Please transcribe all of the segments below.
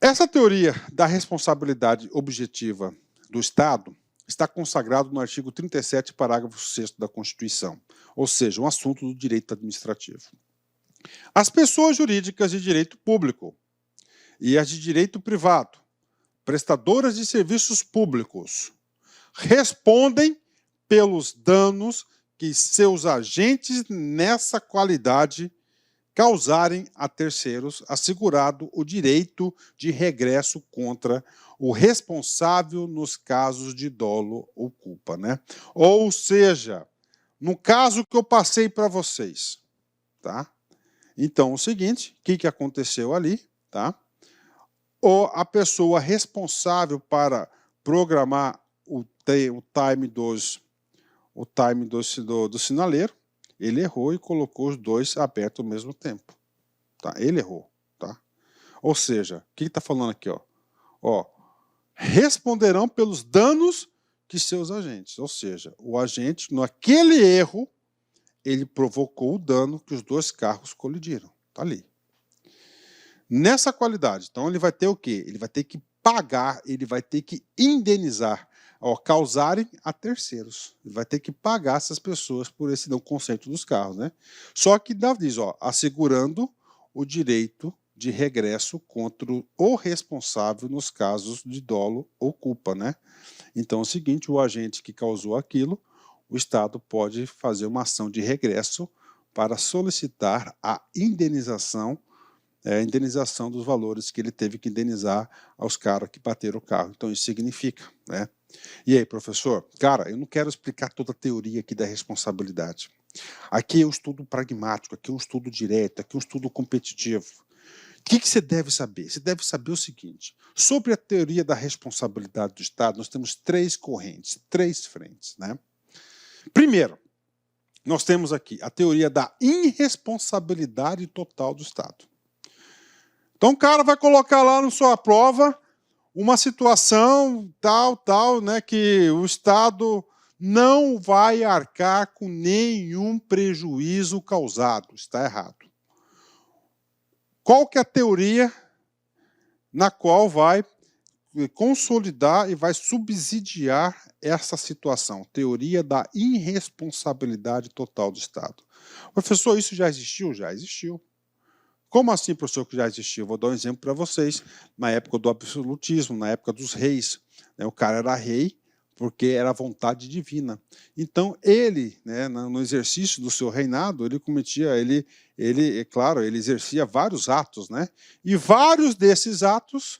Essa teoria da responsabilidade objetiva do Estado está consagrado no artigo 37, parágrafo 6º da Constituição, ou seja, um assunto do direito administrativo. As pessoas jurídicas de direito público e as de direito privado, prestadoras de serviços públicos, respondem pelos danos que seus agentes nessa qualidade causarem a terceiros, assegurado o direito de regresso contra o responsável nos casos de dolo ou culpa, né? Ou seja, no caso que eu passei para vocês, tá? Então, o seguinte, o que aconteceu ali, tá? A pessoa responsável para programar o time do sinaleiro, ele errou e colocou os dois abertos ao mesmo tempo. Tá? Ele errou. Tá? Ou seja, o que está falando aqui? Responderão pelos danos que seus agentes. Ou seja, o agente, naquele erro, ele provocou o dano que os dois carros colidiram. Está ali. Nessa qualidade, então ele vai ter o quê? Ele vai ter que pagar, ele vai ter que indenizar, causarem a terceiros. Ele vai ter que pagar essas pessoas por esse não conserto dos carros, né? Só que diz, assegurando o direito de regresso contra o responsável nos casos de dolo ou culpa, né? Então é o seguinte, o agente que causou aquilo, o Estado pode fazer uma ação de regresso para solicitar a indenização dos valores que ele teve que indenizar aos caras que bateram o carro. Então isso significa, né? E aí, professor? Cara, eu não quero explicar toda a teoria aqui da responsabilidade. Aqui é um estudo pragmático, aqui é um estudo direto, aqui é um estudo competitivo. O que você deve saber? Você deve saber o seguinte, sobre a teoria da responsabilidade do Estado, nós temos três correntes, três frentes, né? Primeiro, nós temos aqui a teoria da irresponsabilidade total do Estado. Então o cara vai colocar lá na sua prova uma situação tal, né, que o Estado não vai arcar com nenhum prejuízo causado. Está errado. Qual que é a teoria na qual vai consolidar e vai subsidiar essa situação? Teoria da irresponsabilidade total do Estado. Professor, isso já existiu? Já existiu. Como assim, professor, que já existiu? Vou dar um exemplo para vocês. Na época do absolutismo, na época dos reis, né, o cara era rei porque era vontade divina. Então, ele, né, no exercício do seu reinado, ele cometia, claro, ele exercia vários atos, né? E vários desses atos,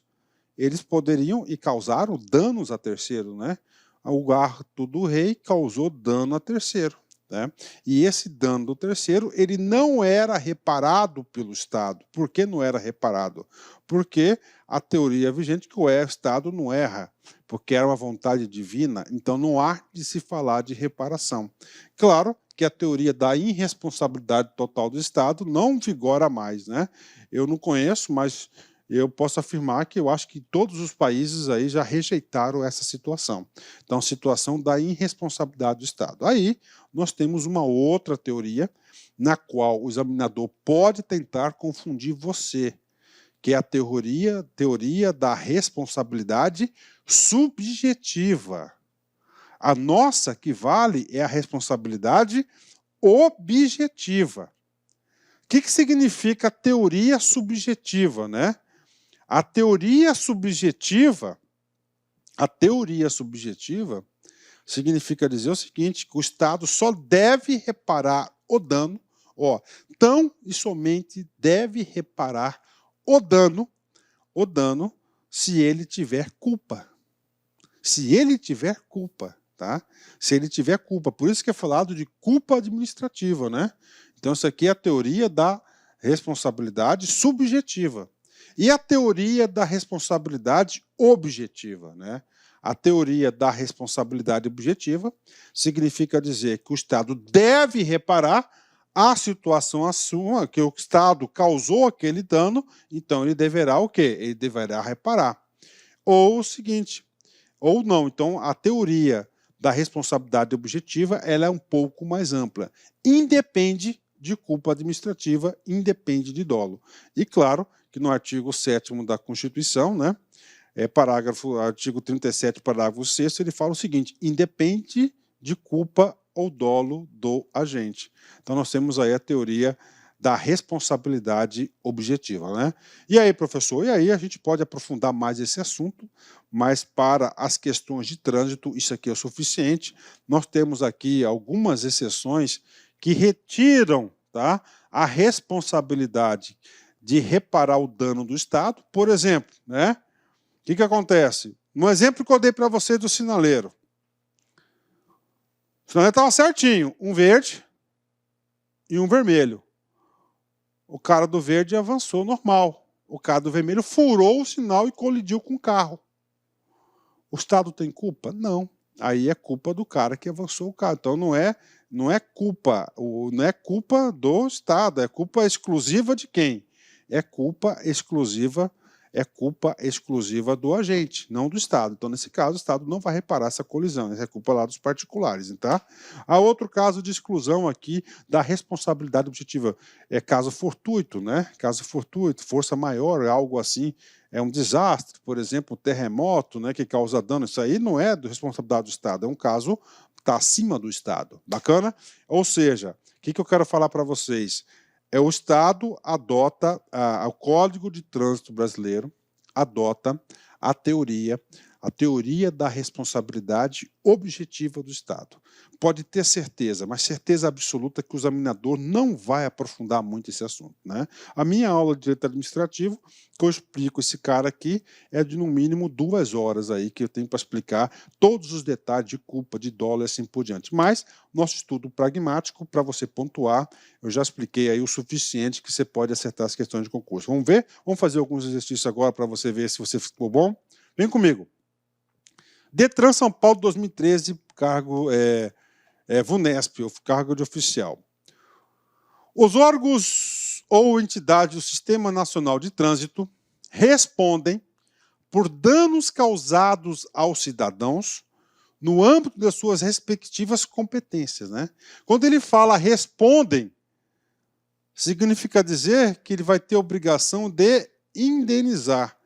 eles poderiam e causaram danos a terceiro, né? O ato do rei causou dano a terceiro. Né? E esse dano do terceiro, ele não era reparado pelo Estado. Por que não era reparado? Porque a teoria vigente que o Estado não erra, porque era uma vontade divina, então não há de se falar de reparação. Claro que a teoria da irresponsabilidade total do Estado não vigora mais, né? Eu não conheço, mas eu posso afirmar que eu acho que todos os países aí já rejeitaram essa situação. Então, a situação da irresponsabilidade do Estado. Aí, nós temos uma outra teoria na qual o examinador pode tentar confundir você, que é a teoria da responsabilidade subjetiva. A nossa que vale é a responsabilidade objetiva. O que significa teoria subjetiva, né? A teoria subjetiva significa dizer o seguinte, que o Estado só deve reparar o dano, tão e somente deve reparar o dano se ele tiver culpa. Se ele tiver culpa, tá? Se ele tiver culpa, por isso que é falado de culpa administrativa, né? Então isso aqui é a teoria da responsabilidade subjetiva. E a teoria da responsabilidade objetiva, né? A teoria da responsabilidade objetiva significa dizer que o Estado deve reparar a situação assuma que o Estado causou aquele dano, então ele deverá o quê? Ele deverá reparar. Ou o seguinte, ou não. Então a teoria da responsabilidade objetiva ela é um pouco mais ampla. Independe de culpa administrativa, independe de dolo. E claro que no artigo 7º da Constituição, né, artigo 37, parágrafo 6º, ele fala o seguinte: independe de culpa ou dolo do agente. Então, nós temos aí a teoria da responsabilidade objetiva, né? E aí, professor, e aí a gente pode aprofundar mais esse assunto, mas para as questões de trânsito, isso aqui é o suficiente. Nós temos aqui algumas exceções que retiram, tá, a responsabilidade de reparar o dano do Estado. Por exemplo, né? O que acontece? No exemplo que eu dei para você do sinaleiro, o sinaleiro estava certinho, um verde e um vermelho. O cara do verde avançou normal. O cara do vermelho furou o sinal e colidiu com o carro. O Estado tem culpa? Não. Aí é culpa do cara que avançou o carro. Então não é culpa do Estado, é culpa exclusiva de quem? É culpa exclusiva do agente, não do Estado. Então, nesse caso, o Estado não vai reparar essa colisão, essa é culpa lá dos particulares. Tá? Há outro caso de exclusão aqui da responsabilidade objetiva. É caso fortuito, né? Caso fortuito, força maior, algo assim, é um desastre, por exemplo, um terremoto, né, que causa dano. Isso aí não é de responsabilidade do Estado, é um caso que está acima do Estado. Bacana? Ou seja, o que eu quero falar para vocês? O Estado adota, o Código de Trânsito Brasileiro adota a teoria da responsabilidade objetiva do Estado. Pode ter certeza, mas certeza absoluta que o examinador não vai aprofundar muito esse assunto. Né? A minha aula de Direito Administrativo, que eu explico esse cara aqui, é de no mínimo 2 horas aí que eu tenho para explicar todos os detalhes de culpa, de dolo e assim por diante. Mas nosso estudo pragmático, para você pontuar, eu já expliquei aí o suficiente que você pode acertar as questões de concurso. Vamos ver? Vamos fazer alguns exercícios agora para você ver se você ficou bom? Vem comigo. Detran São Paulo 2013, cargo VUNESP, o cargo de oficial. Os órgãos ou entidades do Sistema Nacional de Trânsito respondem por danos causados aos cidadãos no âmbito das suas respectivas competências. Né? Quando ele fala respondem, significa dizer que ele vai ter a obrigação de indenizar,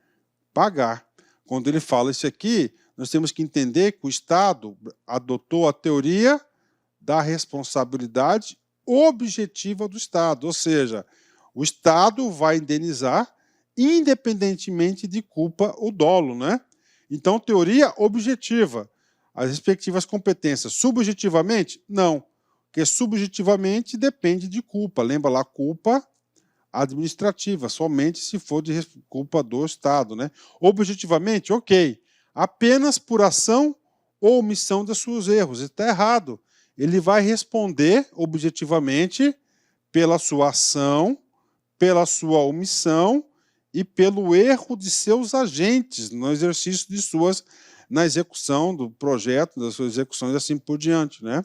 pagar. Quando ele fala isso aqui, nós temos que entender que o Estado adotou a teoria da responsabilidade objetiva do Estado, ou seja, o Estado vai indenizar independentemente de culpa ou dolo, né? Então, teoria objetiva, as respectivas competências. Subjetivamente? Não, porque subjetivamente depende de culpa. Lembra lá, culpa administrativa, somente se for de culpa do Estado, né? Objetivamente, ok. Apenas por ação ou omissão dos seus erros. Está errado. Ele vai responder objetivamente pela sua ação, pela sua omissão e pelo erro de seus agentes no exercício de na execução do projeto, das suas execuções e assim por diante, né?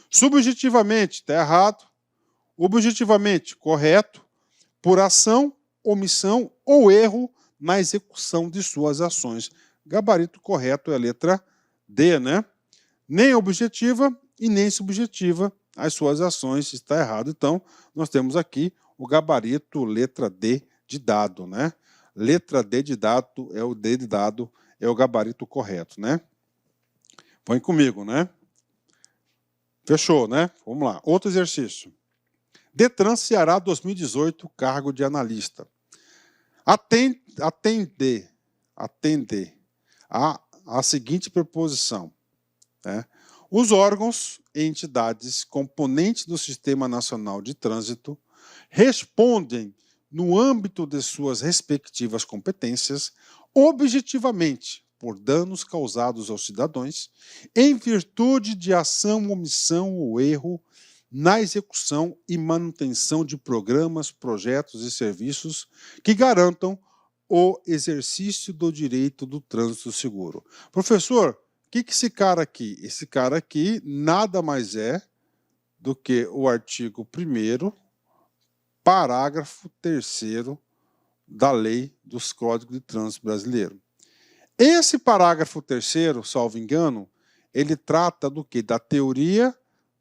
Subjetivamente, está errado. Objetivamente, correto. Por ação, omissão ou erro na execução de suas ações. Gabarito correto é a letra D, né? Nem objetiva e nem subjetiva as suas ações, está errado. Então, nós temos aqui o gabarito letra D de dado, né? Letra D de dado é o D de dado, é o gabarito correto, né? Põe comigo, né? Fechou, né? Vamos lá. Outro exercício. Detran Ceará 2018, cargo de analista. Atende a seguinte preposição. Né? Os órgãos e entidades componentes do Sistema Nacional de Trânsito respondem, no âmbito de suas respectivas competências, objetivamente por danos causados aos cidadãos, em virtude de ação, omissão ou erro na execução e manutenção de programas, projetos e serviços que garantam o exercício do direito do trânsito seguro. Professor, o que esse cara aqui? Esse cara aqui nada mais é do que o artigo 1º, parágrafo 3º da Lei dos Códigos de Trânsito Brasileiro. Esse parágrafo 3º, salvo engano, ele trata do quê? Da teoria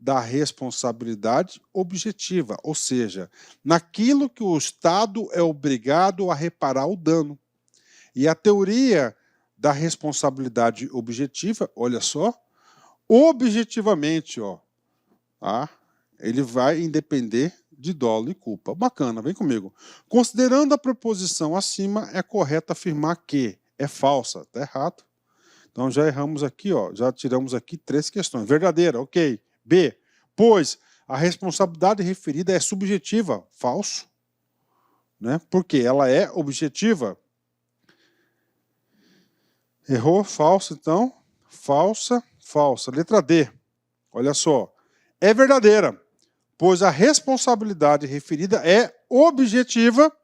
da responsabilidade objetiva, ou seja, naquilo que o Estado é obrigado a reparar o dano. E a teoria da responsabilidade objetiva, olha só, objetivamente, ó, tá? Ele vai independer de dolo e culpa. Bacana, vem comigo. Considerando a proposição acima, é correto afirmar que é falsa. Está errado. Então já erramos aqui, ó, já tiramos aqui 3 questões. Verdadeira, ok. B, pois a responsabilidade referida é subjetiva. Falso. Né? Porque ela é objetiva. Errou, falso, então. Falsa, falsa. Letra D. Olha só. É verdadeira, pois a responsabilidade referida é objetiva,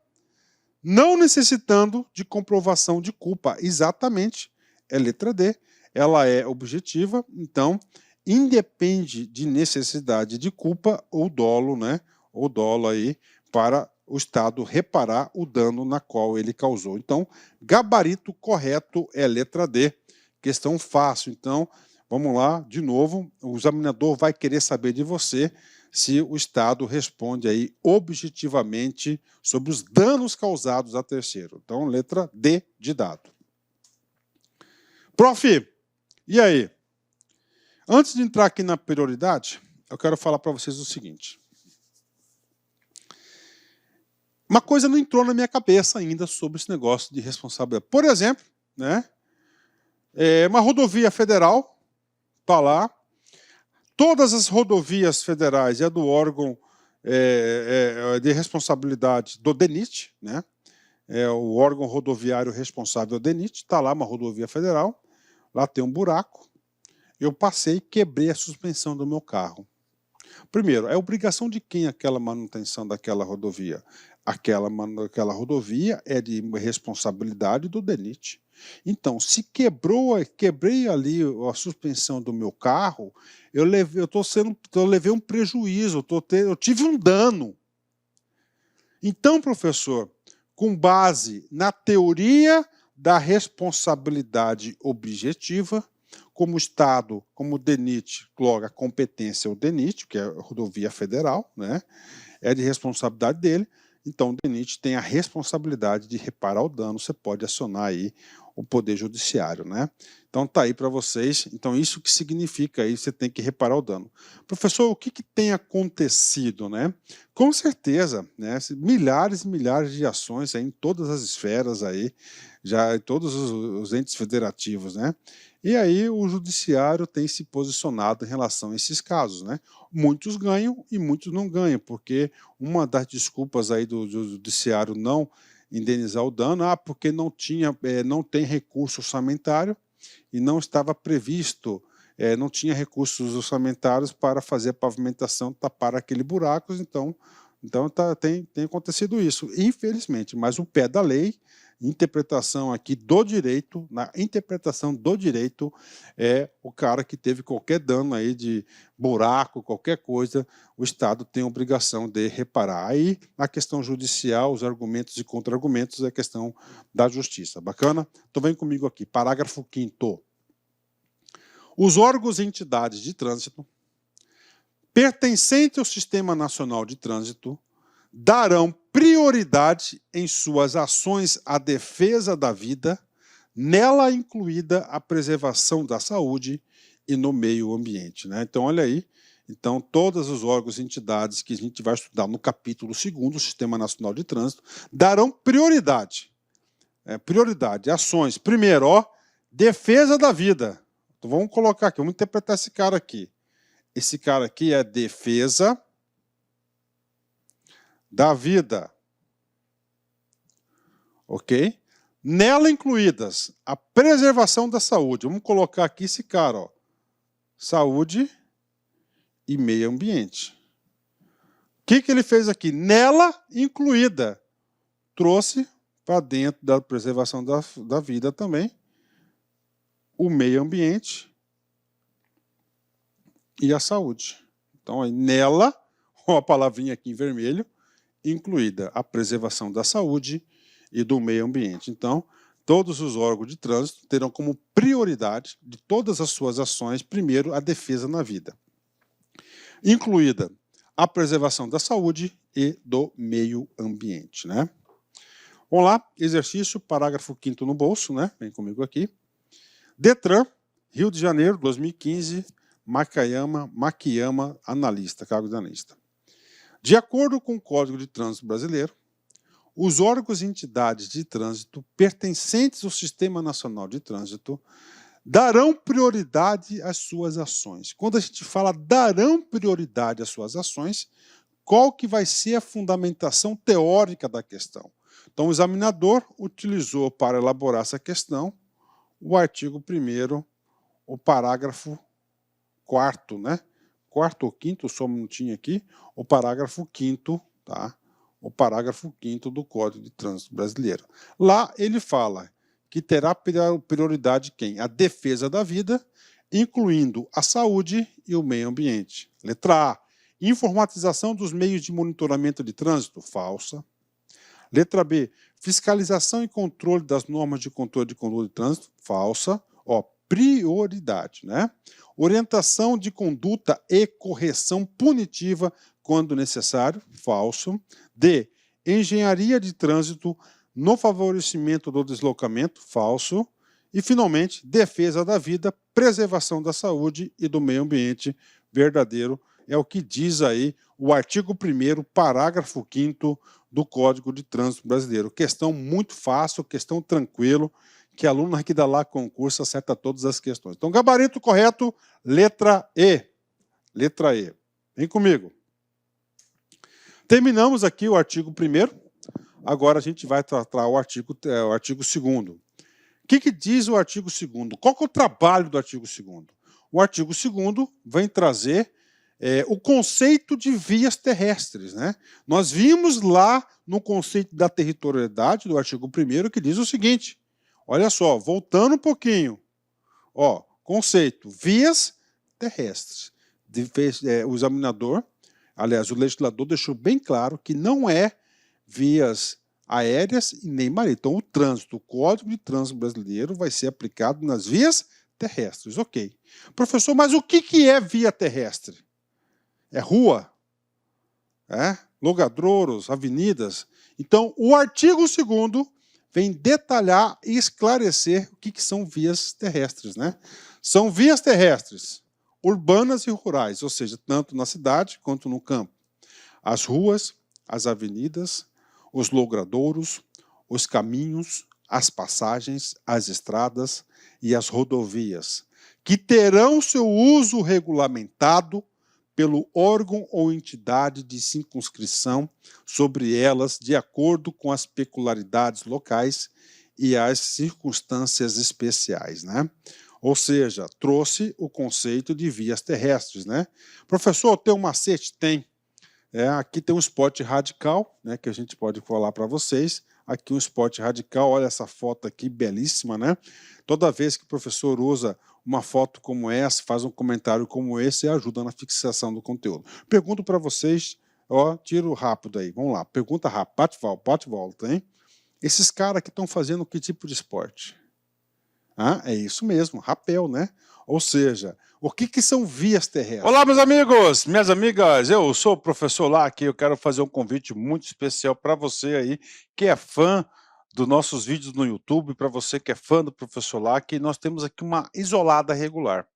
não necessitando de comprovação de culpa. Exatamente. É letra D. Ela é objetiva, então independe de necessidade de culpa ou dolo, né? Ou dolo aí para o Estado reparar o dano na qual ele causou. Então, gabarito correto é letra D. Questão fácil. Então, vamos lá, de novo, o examinador vai querer saber de você se o Estado responde aí objetivamente sobre os danos causados a terceiro. Então, letra D de dado. Prof, e aí? Antes de entrar aqui na prioridade, eu quero falar para vocês o seguinte. Uma coisa não entrou na minha cabeça ainda sobre esse negócio de responsabilidade. Por exemplo, né, uma rodovia federal está lá, todas as rodovias federais é do órgão de responsabilidade do DENIT, né? É o órgão rodoviário responsável do DENIT, está lá uma rodovia federal, lá tem um buraco, eu passei e quebrei a suspensão do meu carro. Primeiro, é obrigação de quem aquela manutenção daquela rodovia? Aquela rodovia é de responsabilidade do DENIT. Então, se quebrei ali a suspensão do meu carro, eu levei um prejuízo, eu tive um dano. Então, professor, com base na teoria da responsabilidade objetiva, como o Estado, como o DENIT, logo a competência é o DENIT, que é a rodovia federal, né? É de responsabilidade dele, então o DENIT tem a responsabilidade de reparar o dano, você pode acionar aí o Poder Judiciário, né? Então tá aí para vocês, então isso que significa aí, você tem que reparar o dano. Professor, o que tem acontecido, né? Com certeza, né? Milhares e milhares de ações aí em todas as esferas aí, já em todos os entes federativos, né? E aí o judiciário tem se posicionado em relação a esses casos, né? Muitos ganham e muitos não ganham, porque uma das desculpas aí do judiciário não indenizar o dano, porque não tem recurso orçamentário e não estava previsto, não tinha recursos orçamentários para fazer a pavimentação, tapar aquele buraco, então tem acontecido isso, infelizmente, mas o pé da lei, interpretação aqui do direito, na interpretação do direito, é o cara que teve qualquer dano aí de buraco, qualquer coisa, o Estado tem a obrigação de reparar. Aí, a questão judicial, os argumentos e contra-argumentos, é a questão da justiça. Bacana? Então vem comigo aqui, parágrafo 5º. Os órgãos e entidades de trânsito pertencentes ao Sistema Nacional de Trânsito darão prioridade em suas ações à defesa da vida, nela incluída a preservação da saúde e no meio ambiente, né? Então, olha aí, então todos os órgãos e entidades que a gente vai estudar no capítulo 2º, do Sistema Nacional de Trânsito, darão prioridade. Ações. Primeiro, ó, defesa da vida. Então, vamos colocar aqui, vamos interpretar esse cara aqui. Esse cara aqui é defesa da vida, ok? Nela incluídas a preservação da saúde. Vamos colocar aqui esse cara, ó, saúde e meio ambiente. O que ele fez aqui? Nela incluída, trouxe para dentro da preservação da vida também o meio ambiente e a saúde. Então, aí, nela, ó, a palavrinha aqui em vermelho, incluída a preservação da saúde e do meio ambiente. Então, todos os órgãos de trânsito terão como prioridade de todas as suas ações, primeiro, a defesa na vida. incluída a preservação da saúde e do meio ambiente, né? Vamos lá, exercício, parágrafo 5º no bolso, né? Vem comigo aqui. Detran, Rio de Janeiro, 2015, Makiyama, analista, cargo de analista. De acordo com o Código de Trânsito Brasileiro, os órgãos e entidades de trânsito pertencentes ao Sistema Nacional de Trânsito darão prioridade às suas ações. Quando a gente fala darão prioridade às suas ações, qual que vai ser a fundamentação teórica da questão? Então, o examinador utilizou para elaborar essa questão o artigo 1º, o parágrafo 4º, né? 4º ou 5º, só um minutinho aqui, o parágrafo 5º, tá? O parágrafo 5º do Código de Trânsito Brasileiro. Lá ele fala que terá prioridade quem? A defesa da vida, incluindo a saúde e o meio ambiente. Letra A, informatização dos meios de monitoramento de trânsito, falsa. Letra B, fiscalização e controle das normas de controle de conduta de trânsito, falsa. Ó, prioridade, né? Orientação de conduta e correção punitiva quando necessário, falso. D, engenharia de trânsito no favorecimento do deslocamento, falso. E, finalmente, defesa da vida, preservação da saúde e do meio ambiente, verdadeiro. É o que diz aí o artigo 1º, parágrafo 5º do Código de Trânsito Brasileiro. Questão muito fácil, questão tranquilo, que aluno aqui da lá concurso acerta todas as questões. Então, gabarito correto, letra E. Letra E. Vem comigo. Terminamos aqui o artigo 1º. Agora a gente vai tratar o artigo 2º. O que diz o artigo 2º? Qual que é o trabalho do artigo 2º? O artigo 2º vem trazer o conceito de vias terrestres, né? Nós vimos lá no conceito da territorialidade do artigo 1º que diz o seguinte, olha só, voltando um pouquinho, ó, conceito, vias terrestres. O examinador, aliás, o legislador deixou bem claro que não é vias aéreas e nem marítimas. Então, o trânsito, o Código de Trânsito Brasileiro vai ser aplicado nas vias terrestres. Ok. Professor, mas o que é via terrestre? É rua? É? Logradouros, avenidas? Então, o artigo 2º vem detalhar e esclarecer o que são vias terrestres, né? São vias terrestres urbanas e rurais, ou seja, tanto na cidade quanto no campo. As ruas, as avenidas, os logradouros, os caminhos, as passagens, as estradas e as rodovias, que terão seu uso regulamentado pelo órgão ou entidade de circunscrição sobre elas, de acordo com as peculiaridades locais e as circunstâncias especiais, né? Ou seja, trouxe o conceito de vias terrestres, né? Professor, tem um macete? Tem. Aqui tem um spot radical, né, que a gente pode falar para vocês. Aqui um spot radical, olha essa foto aqui, belíssima, né? Toda vez que o professor usa uma foto como essa, faz um comentário como esse, ajuda na fixação do conteúdo. Pergunto para vocês, ó, tiro rápido aí, vamos lá, pergunta rápida, bate e volta, hein? Esses caras que estão fazendo que tipo de esporte? É isso mesmo, rapel, né? Ou seja, o que são vias terrestres? Olá, meus amigos, minhas amigas, eu sou o professor Lac e eu quero fazer um convite muito especial para você aí, que é fã dos nossos vídeos no YouTube, para você que é fã do professor Lac, nós temos aqui uma isolada regular.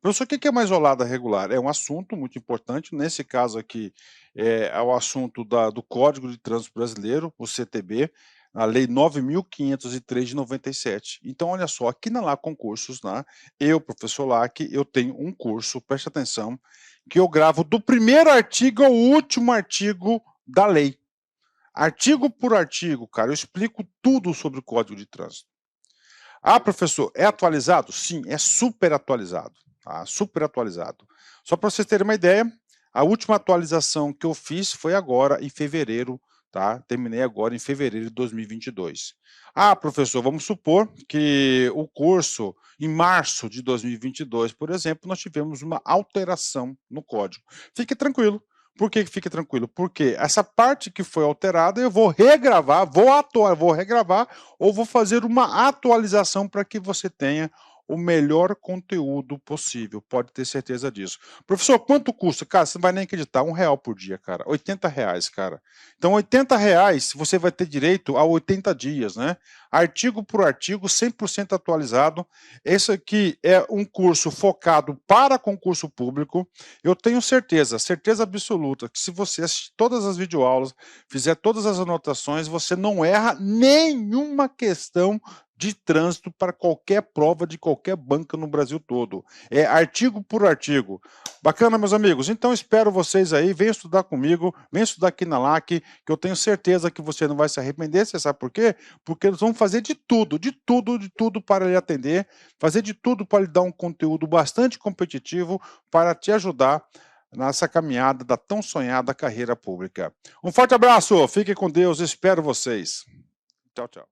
Professor, o que é uma isolada regular? É um assunto muito importante, nesse caso aqui é o assunto do Código de Trânsito Brasileiro, o CTB, a Lei 9.503 de 97. Então, olha só, aqui na Lá Concursos, né, eu, professor Lac, eu tenho um curso, preste atenção, que eu gravo do primeiro artigo ao último artigo da lei. Artigo por artigo, cara, eu explico tudo sobre o Código de Trânsito. Ah, professor, é atualizado? Sim, é super atualizado. Tá? Super atualizado. Só para vocês terem uma ideia, a última atualização que eu fiz foi agora em fevereiro, tá? Terminei agora em fevereiro de 2022. Ah, professor, vamos supor que o curso, em março de 2022, por exemplo, nós tivemos uma alteração no código. Fique tranquilo. Por que fique tranquilo? Porque essa parte que foi alterada eu vou regravar, vou regravar ou vou fazer uma atualização para que você tenha o melhor conteúdo possível, pode ter certeza disso. Professor, quanto custa? Cara, você não vai nem acreditar, R$1 por dia, cara, R$80, cara. Então, R$80 você vai ter direito a 80 dias, né? Artigo por artigo, 100% atualizado. Esse aqui é um curso focado para concurso público. Eu tenho certeza absoluta, que se você assistir todas as videoaulas, fizer todas as anotações, você não erra nenhuma questão de trânsito para qualquer prova de qualquer banca no Brasil todo. É artigo por artigo. Bacana, meus amigos? Então espero vocês aí, venham estudar comigo, venham estudar aqui na LAC, que eu tenho certeza que você não vai se arrepender. Você sabe por quê? Porque nós vamos fazer de tudo para lhe atender, fazer de tudo para lhe dar um conteúdo bastante competitivo para te ajudar nessa caminhada da tão sonhada carreira pública. Um forte abraço, fiquem com Deus, espero vocês. Tchau, tchau.